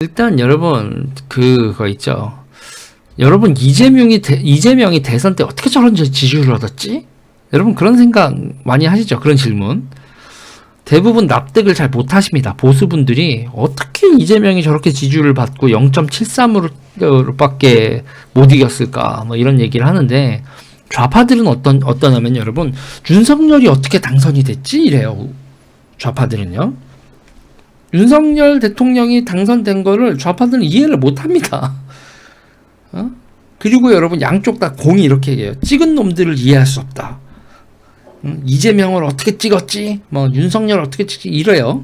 일단 여러분 그거 있죠. 여러분 이재명이 대선 때 어떻게 저런 지지율을 얻었지? 여러분 그런 생각 많이 하시죠? 그런 질문. 대부분 납득을 잘 못하십니다. 보수분들이 어떻게 이재명이 저렇게 지지율을 받고 0.73으로 밖에 못 이겼을까 뭐 이런 얘기를 하는데, 좌파들은 어떠냐면 여러분, 윤석열이 어떻게 당선이 됐지? 이래요. 좌파들은요. 윤석열 대통령이 당선된 거를 좌파들은 이해를 못합니다. 그리고 여러분 양쪽 다 공이 이렇게 얘기해요. 찍은 놈들을 이해할 수 없다. 이재명을 어떻게 찍었지? 뭐 윤석열 어떻게 찍지? 이래요.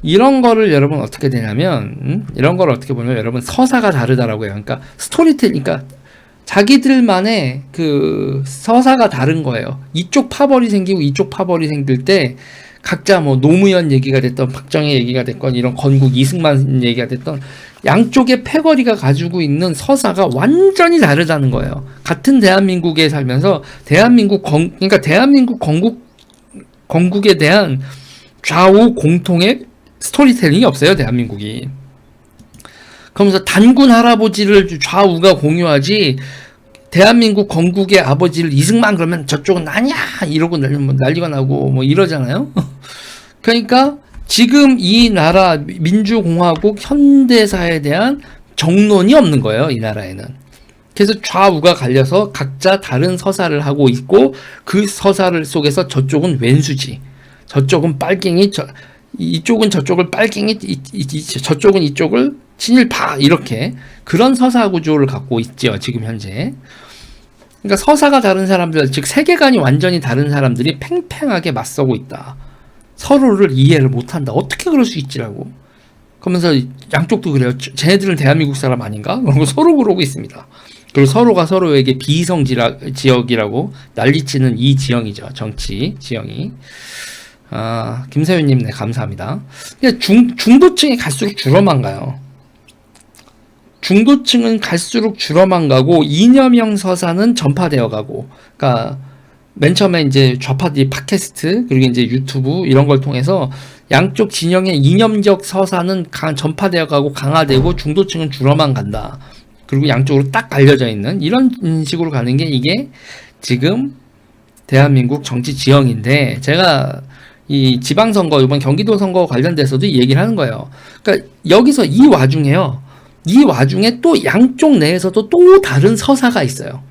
이런 거를 여러분 어떻게 되냐면, 이런 걸 어떻게 보면 여러분 서사가 다르다라고 해요. 그러니까 그러니까 자기들만의 그 서사가 다른 거예요. 이쪽 파벌이 생기고 이쪽 파벌이 생길 때 각자 뭐 노무현 얘기가 됐던, 박정희 얘기가 됐건, 이런 건국 이승만 얘기가 됐던, 양쪽의 패거리가 가지고 있는 서사가 완전히 다르다는 거예요. 같은 대한민국에 살면서 그러니까 대한민국 건국에 대한 좌우 공통의 스토리텔링이 없어요, 대한민국이. 그러면서 단군 할아버지를 좌우가 공유하지, 대한민국 건국의 아버지를 이승만 그러면 저쪽은 아니야 이러고 난리가 나고 뭐 이러잖아요. 그러니까 지금 이 나라 민주공화국 현대사에 대한 정론이 없는 거예요, 이 나라에는. 그래서 좌우가 갈려서 각자 다른 서사를 하고 있고, 그 서사를 속에서 저쪽은 왼수지, 저쪽은 빨갱이, 이쪽은 저쪽을 빨갱이, 저쪽은 이쪽을 친일파, 이렇게 그런 서사 구조를 갖고 있죠, 지금 현재. 그러니까 서사가 다른 사람들, 즉 세계관이 완전히 다른 사람들이 팽팽하게 맞서고 있다. 서로를 이해를 못한다. 어떻게 그럴 수 있지라고. 그러면서 양쪽도 그래요. 쟤네들은 대한민국 사람 아닌가? 그러고 서로 그러고 있습니다. 그리고 서로가 서로에게 비이성 지역이라고 난리치는 이 지형이죠. 정치 지형이. 김세윤님, 네, 감사합니다. 중도층이 갈수록 줄어만 가요. 중도층은 갈수록 줄어만 가고, 이념형 서사는 전파되어 가고, 그러니까 맨 처음에 이제 좌파들이 팟캐스트, 그리고 이제 유튜브 이런 걸 통해서 양쪽 진영의 이념적 서사는 전파되어 가고 강화되고, 중도층은 줄어만 간다. 그리고 양쪽으로 딱 갈려져 있는 이런 식으로 가는 게 이게 지금 대한민국 정치 지형인데, 제가 이 지방선거, 이번 경기도 선거 관련돼서도 이 얘기를 하는 거예요. 그러니까 여기서 이 와중에 또 양쪽 내에서도 또 다른 서사가 있어요.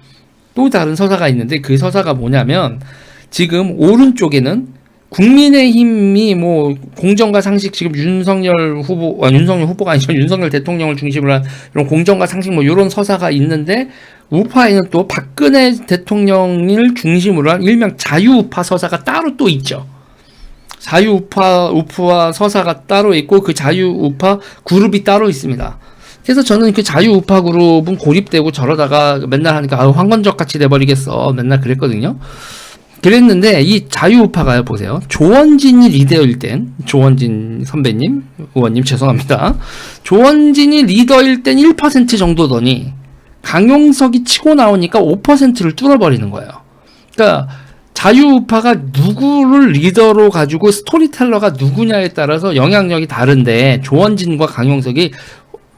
또 다른 서사가 있는데, 그 서사가 뭐냐면, 지금 오른쪽에는 국민의힘이 뭐 공정과 상식, 지금 윤석열 후보가 아니죠, 윤석열 대통령을 중심으로 한 이런 공정과 상식 뭐 이런 서사가 있는데, 우파에는 또 박근혜 대통령을 중심으로 한 일명 자유우파 서사가 따로 또 있죠. 자유우파 서사가 따로 있고, 그 자유우파 그룹이 따로 있습니다. 그래서 저는 그 자유우파 그룹은 고립되고 저러다가 맨날 하니까 황건적 같이 돼버리겠어, 맨날 그랬거든요. 그랬는데 이 자유우파가요, 보세요. 조원진이 리더일 땐, 조원진 선배님, 의원님 죄송합니다. 조원진이 리더일 땐 1% 정도더니 강용석이 치고 나오니까 5%를 뚫어버리는 거예요. 그러니까 자유우파가 누구를 리더로 가지고 스토리텔러가 누구냐에 따라서 영향력이 다른데, 조원진과 강용석이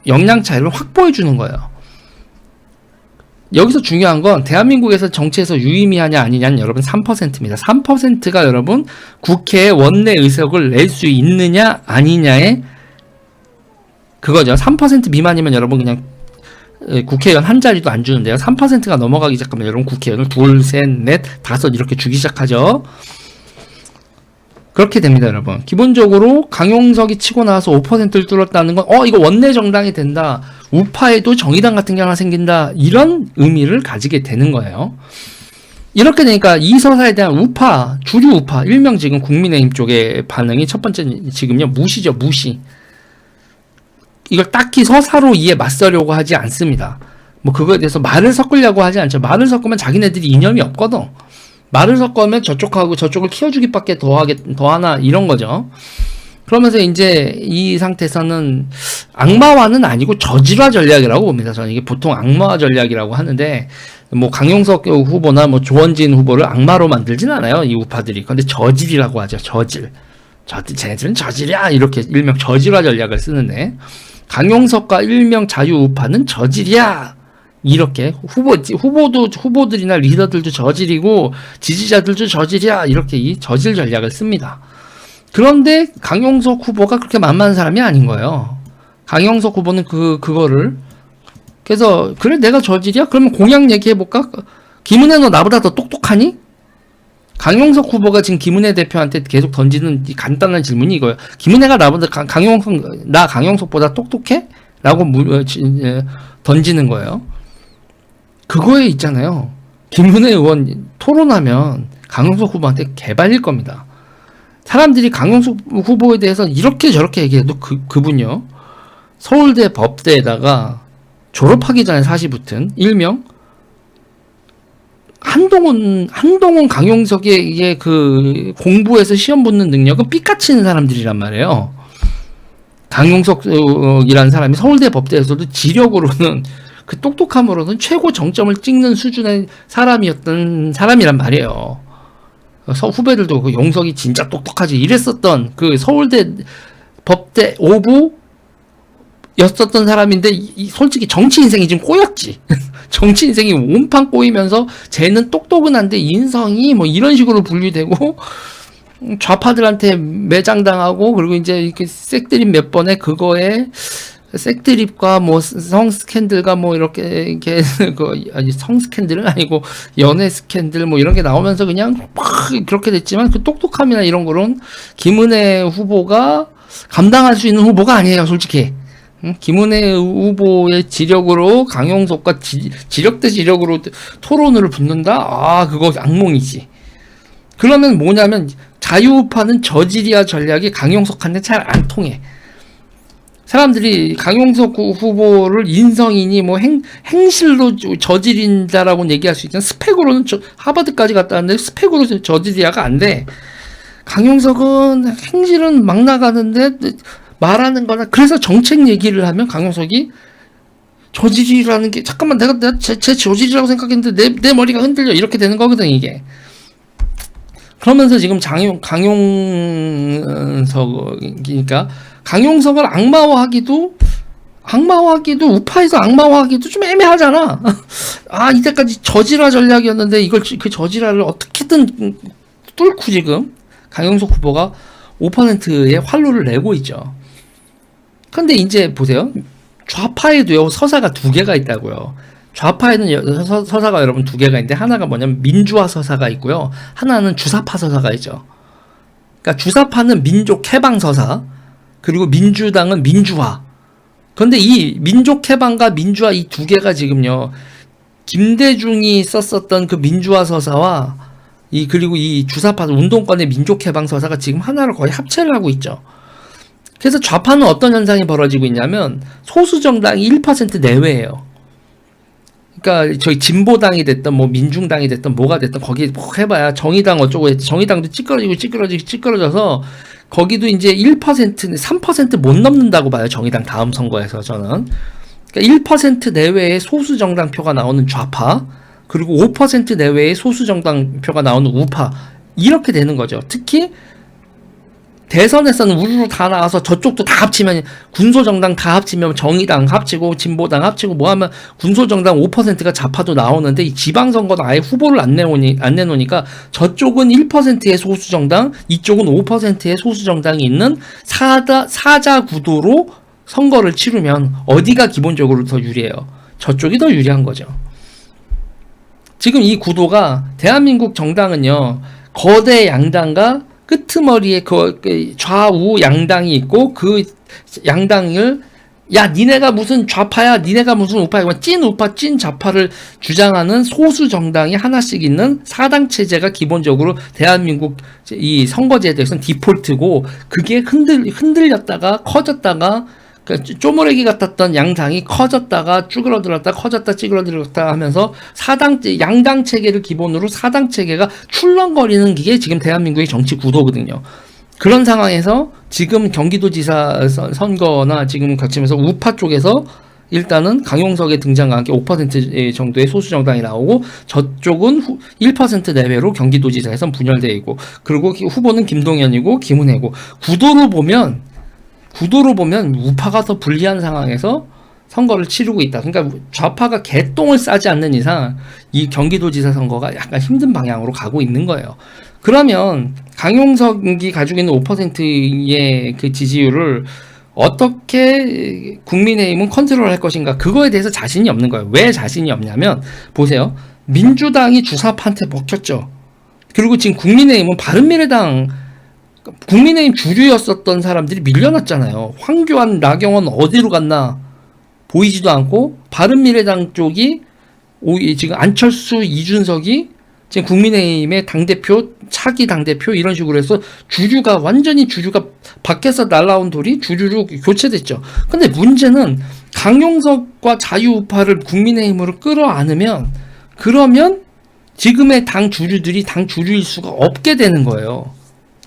역량 차이를 확보해 주는 거예요. 여기서 중요한 건 대한민국에서 정치에서 유의미하냐 아니냐는 여러분 3%입니다. 3%가 여러분 국회에 원내 의석을 낼 수 있느냐 아니냐의 그거죠. 3% 미만이면 여러분 그냥 국회의원 한 자리도 안 주는데요. 3%가 넘어가기 시작하면 여러분 국회의원을 2, 3, 4, 5 이렇게 주기 시작하죠. 그렇게 됩니다, 여러분. 기본적으로 강용석이 치고 나와서 5%를 뚫었다는 건, 이거 원내 정당이 된다, 우파에도 정의당 같은 게 하나 생긴다, 이런 의미를 가지게 되는 거예요. 이렇게 되니까 이 서사에 대한 우파, 주류 우파, 일명 지금 국민의힘 쪽의 반응이 첫 번째 지금요, 무시죠, 무시. 이걸 딱히 서사로 맞서려고 하지 않습니다. 뭐 그거에 대해서 말을 섞으려고 하지 않죠. 말을 섞으면 자기네들이 이념이 없거든. 말을 섞으면 저쪽하고 저쪽을 키워주기밖에 더하나 이런 거죠. 그러면서 이제 이 상태에서는 악마화는 아니고 저질화 전략이라고 봅니다. 저는 이게 보통 악마화 전략이라고 하는데, 뭐 강용석 후보나 뭐 조원진 후보를 악마로 만들진 않아요, 이 우파들이. 근데 저질이라고 하죠. 쟤네들은 저질이야, 이렇게 일명 저질화 전략을 쓰는데, 강용석과 일명 자유우파는 저질이야. 이렇게 후보들이나 리더들도 저질이고 지지자들도 저질이야. 이렇게 이 저질 전략을 씁니다. 그런데 강용석 후보가 그렇게 만만한 사람이 아닌 거예요. 강용석 후보는 그거를 그래서 그래 내가 저질이야? 그러면 공약 얘기해볼까? 김은혜 너 나보다 더 똑똑하니? 강용석 후보가 지금 김은혜 대표한테 계속 던지는 이 간단한 질문이 이거예요. 김은혜가 나보다 강용석보다 똑똑해? 라고 던지는 거예요. 그거에 있잖아요. 김은혜 의원 토론하면 강용석 후보한테 개발릴 겁니다. 사람들이 강용석 후보에 대해서 이렇게 저렇게 얘기해도 그분요. 서울대 법대에다가 졸업하기 전에 사시 붙은 일명 한동훈 강용석의 그 공부해서 시험 붙는 능력은 삐까치는 사람들이란 말이에요. 강용석이라는 사람이 서울대 법대에서도 지력으로는 그 똑똑함으로는 최고 정점을 찍는 수준의 사람이었던 사람이란 말이에요. 후배들도 그 용석이 진짜 똑똑하지 이랬었던 그 서울대 법대 5부 였었던 사람인데 솔직히 정치 인생이 지금 꼬였지. 정치 인생이 온판 꼬이면서 쟤는 똑똑은 한데 인성이 뭐 이런 식으로 분류되고 좌파들한테 매장당하고 그리고 이제 이렇게 색드립 몇 번에 그거에 색드립과 뭐 성 스캔들과 뭐 이렇게 아니 성 스캔들은 아니고 연애 스캔들 뭐 이런 게 나오면서 그냥 막 그렇게 됐지만 그 똑똑함이나 이런 거는 김은혜 후보가 감당할 수 있는 후보가 아니에요, 솔직히. 김은혜 후보의 지력으로 강용석과 지력 대 지력으로 토론을 붙는다? 아, 그거 악몽이지. 그러면 뭐냐면 자유우파는 저질이야 전략이 강용석한테 잘 안 통해. 사람들이 강용석 후보를 인성이니 뭐 행실로 저질인다라고 얘기할 수 있지만 스펙으로는 하버드까지 갔다 왔는데 스펙으로 저질이야가 안 돼. 강용석은 행실은 막 나가는데 말하는 거나 그래서 정책 얘기를 하면 강용석이 저질이라는 게 잠깐만 내가 제 저질이라고 생각했는데 내 머리가 흔들려 이렇게 되는 거거든 이게. 그러면서 지금 강용석이니까 강용석을 악마화하기도 우파에서 악마화하기도 좀 애매하잖아. 아 이때까지 저질화 전략이었는데 이걸 그 저질화를 어떻게든 뚫고 지금 강용석 후보가 5%의 활로를 내고 있죠. 근데 이제 보세요. 좌파에도요 서사가 두 개가 있다고요. 좌파에는 서사가 여러분 두 개가 있는데 하나가 뭐냐면 민주화 서사가 있고요. 하나는 주사파 서사가 있죠. 그러니까 주사파는 민족 해방 서사, 그리고 민주당은 민주화. 그런데 이 민족 해방과 민주화 이 두 개가 지금요. 김대중이 썼었던 그 민주화 서사와 그리고 이 주사파 운동권의 민족 해방 서사가 지금 하나로 거의 합체를 하고 있죠. 그래서 좌파는 어떤 현상이 벌어지고 있냐면 소수 정당이 1% 내외예요. 그러니까 저희 진보당이 됐든 뭐 민중당이 됐든 뭐가 됐든 거기 뭐 해봐야 정의당 어쩌고 했지. 정의당도 찌그러져서 거기도 이제 1%, 3% 못 넘는다고 봐요. 정의당 다음 선거에서 저는. 그러니까 1% 내외의 소수 정당 표가 나오는 좌파, 그리고 5% 내외의 소수 정당 표가 나오는 우파 이렇게 되는 거죠. 특히 대선에서는 우르르 다 나와서 저쪽도 다 합치면 군소정당 다 합치면 정의당 합치고 진보당 합치고 뭐 하면 군소정당 5%가 좌파도 나오는데 이 지방선거는 아예 후보를 안 내놓으니까 저쪽은 1%의 소수정당 이쪽은 5%의 소수정당이 있는 사자 구도로 선거를 치르면 어디가 기본적으로 더 유리해요? 저쪽이 더 유리한 거죠. 지금 이 구도가 대한민국 정당은요 거대 양당과 끄트머리에 그 좌우 양당이 있고 그 양당을 야 니네가 무슨 좌파야 니네가 무슨 우파야 찐 우파 찐 좌파를 주장하는 소수 정당이 하나씩 있는 사당 체제가 기본적으로 대한민국 이 선거제에 대해서는 디폴트고 그게 흔들렸다가 커졌다가 그러니까 쪼무레기 같았던 양당이 커졌다가 쭈그러들었다 커졌다 찌그러들었다 하면서 양당 체계를 기본으로 사당 체계가 출렁거리는 게 지금 대한민국의 정치 구도거든요. 그런 상황에서 지금 경기도지사 선거나 지금 거치면서 우파 쪽에서 일단은 강용석의 등장과 함께 5% 정도의 소수정당이 나오고 저쪽은 1% 내외로 경기도지사에선 분열되어 있고 그리고 후보는 김동연이고 김은혜고 구도로 보면 구도로 보면 우파가 더 불리한 상황에서 선거를 치르고 있다. 그러니까 좌파가 개똥을 싸지 않는 이상 이 경기도지사 선거가 약간 힘든 방향으로 가고 있는 거예요. 그러면 강용석이 가지고 있는 5%의 그 지지율을 어떻게 국민의힘은 컨트롤할 것인가? 그거에 대해서 자신이 없는 거예요. 왜 자신이 없냐면 보세요. 민주당이 주사파한테 먹혔죠. 그리고 지금 국민의힘은 바른미래당 국민의힘 주류였었던 사람들이 밀려났잖아요. 황교안, 나경원 어디로 갔나 보이지도 않고 바른미래당 쪽이 지금 안철수, 이준석이 지금 국민의힘의 당대표, 차기 당대표 이런 식으로 해서 완전히 주류가 밖에서 날라온 돌이 주류로 교체됐죠. 근데 문제는 강용석과 자유우파를 국민의힘으로 끌어안으면 그러면 지금의 당 주류들이 당 주류일 수가 없게 되는 거예요.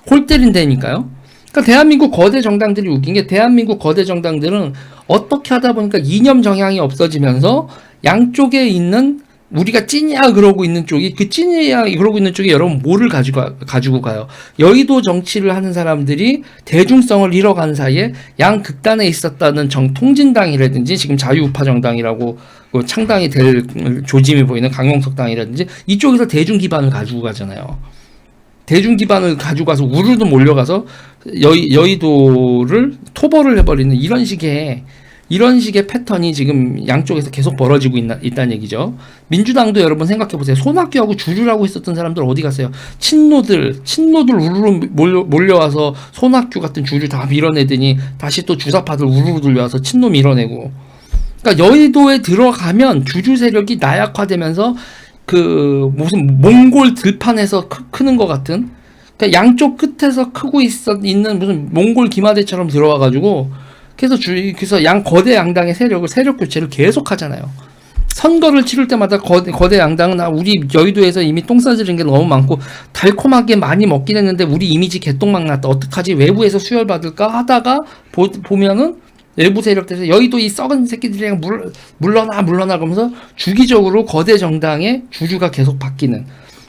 골 때린다니까요. 그러니까 대한민국 거대 정당들이 웃긴 게 대한민국 거대 정당들은 어떻게 하다 보니까 이념 정향이 없어지면서 양쪽에 있는 우리가 찐이야 그러고 있는 쪽이 그 찐이야 그러고 있는 쪽이 여러분 뭐를 가지고 가요. 여의도 정치를 하는 사람들이 대중성을 잃어간 사이에 양 극단에 있었다는 통진당이라든지 지금 자유우파 정당이라고 창당이 될 조짐이 보이는 강용석 당이라든지 이쪽에서 대중 기반을 가지고 가잖아요. 대중 기반을 가지고 가서 우르르 몰려가서 여의도를 토벌을 해버리는 이런 식의 패턴이 지금 양쪽에서 계속 벌어지고 있다는 얘기죠. 민주당도 여러분 생각해보세요. 손학규하고 주류라고 있었던 사람들 어디 갔어요? 친노들 우르르 몰려와서 손학규 같은 주류 다 밀어내더니 다시 또 주사파들 우르르 들려와서 친노 밀어내고. 그러니까 여의도에 들어가면 주류 세력이 나약화되면서 그 무슨 몽골 들판에서 크는 것 같은, 그러니까 양쪽 끝에서 크고 있는 무슨 몽골 기마대처럼 들어와가지고 그래서 거대 양당의 세력 교체를 계속 하잖아요. 선거를 치를 때마다 거대 양당은 우리 여의도에서 이미 똥 싸지른 게 너무 많고 달콤하게 많이 먹긴 했는데 우리 이미지 개똥막 났다. 어떡하지? 외부에서 수혈받을까 하다가 보면은 외부 세력들에서 여의도 이 썩은 새끼들이랑 물러나 그러면서 주기적으로 거대 정당의 주주가 계속 바뀌는.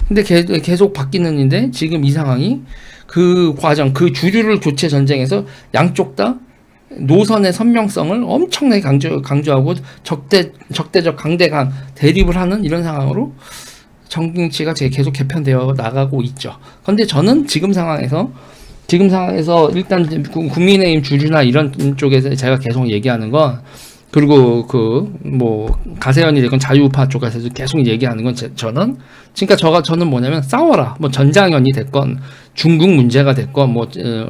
근데 계속 바뀌는데 지금 이 상황이 그 과정, 그 주류를 교체 전쟁에서 양쪽 다 노선의 선명성을 엄청나게 강조하고 적대적 강대강 대립을 하는 이런 상황으로 정치가 계속 개편되어 나가고 있죠. 그런데 저는 지금 상황에서 일단 국민의힘 주주나 이런 쪽에서 제가 계속 얘기하는 건, 그리고 가세연이 되건 자유우파 쪽에서 계속 얘기하는 건 저는 뭐냐면 싸워라. 뭐 전장현이 됐건 중국 문제가 됐건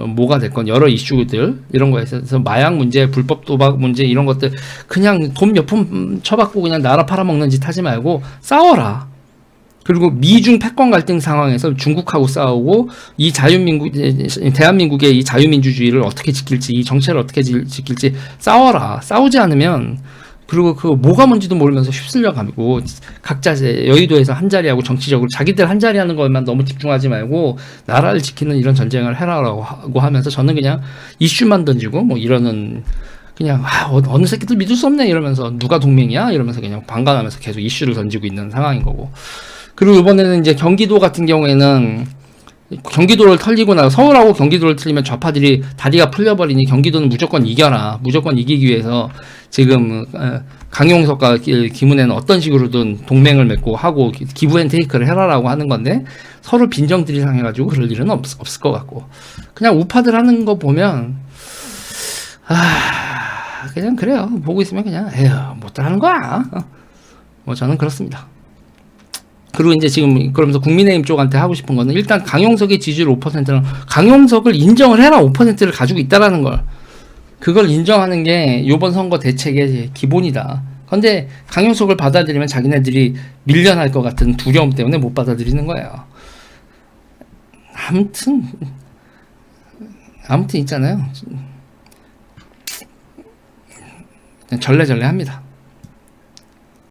뭐가 됐건 여러 이슈들 이런 거에 있어서 마약 문제, 불법 도박 문제 이런 것들 그냥 돈 몇 푼 쳐받고 그냥 나라 팔아먹는 짓 하지 말고 싸워라. 그리고 미중 패권 갈등 상황에서 중국하고 싸우고 대한민국의 이 자유민주주의를 어떻게 지킬지, 이 정체를 어떻게 지킬지 싸워라. 싸우지 않으면, 그리고 뭐가 뭔지도 모르면서 휩쓸려 가고 각자 여의도에서 한자리하고 정치적으로 자기들 한자리 하는 것만 너무 집중하지 말고 나라를 지키는 이런 전쟁을 해라라고 하면서 저는 그냥 이슈만 던지고 이러는, 그냥 어느 새끼들 믿을 수 없네 이러면서 누가 동맹이야 이러면서 그냥 방관하면서 계속 이슈를 던지고 있는 상황인 거고. 그리고 이번에는 이제 경기도 같은 경우에는 경기도를 털리고 나서 서울하고 경기도를 틀리면 좌파들이 다리가 풀려버리니 경기도는 무조건 이겨라. 무조건 이기기 위해서 지금 강용석과 김은혜는 어떤 식으로든 동맹을 맺고 하고 기브앤테이크를 해라라고 하는 건데 서로 빈정들이 상해가지고 그럴 일은 없을 것 같고, 그냥 우파들 하는 거 보면 그냥 그래요. 보고 있으면 그냥 에휴 못들 하는 거야. 저는 그렇습니다. 그리고 이제 지금 그러면서 국민의힘 쪽한테 하고 싶은 거는 일단 강용석의 지지율 5%는 강용석을 인정을 해라. 5%를 가지고 있다라는 걸, 그걸 인정하는 게 이번 선거 대책의 기본이다. 근데 강용석을 받아들이면 자기네들이 밀려날 것 같은 두려움 때문에 못 받아들이는 거예요. 아무튼 있잖아요. 절레절레 합니다.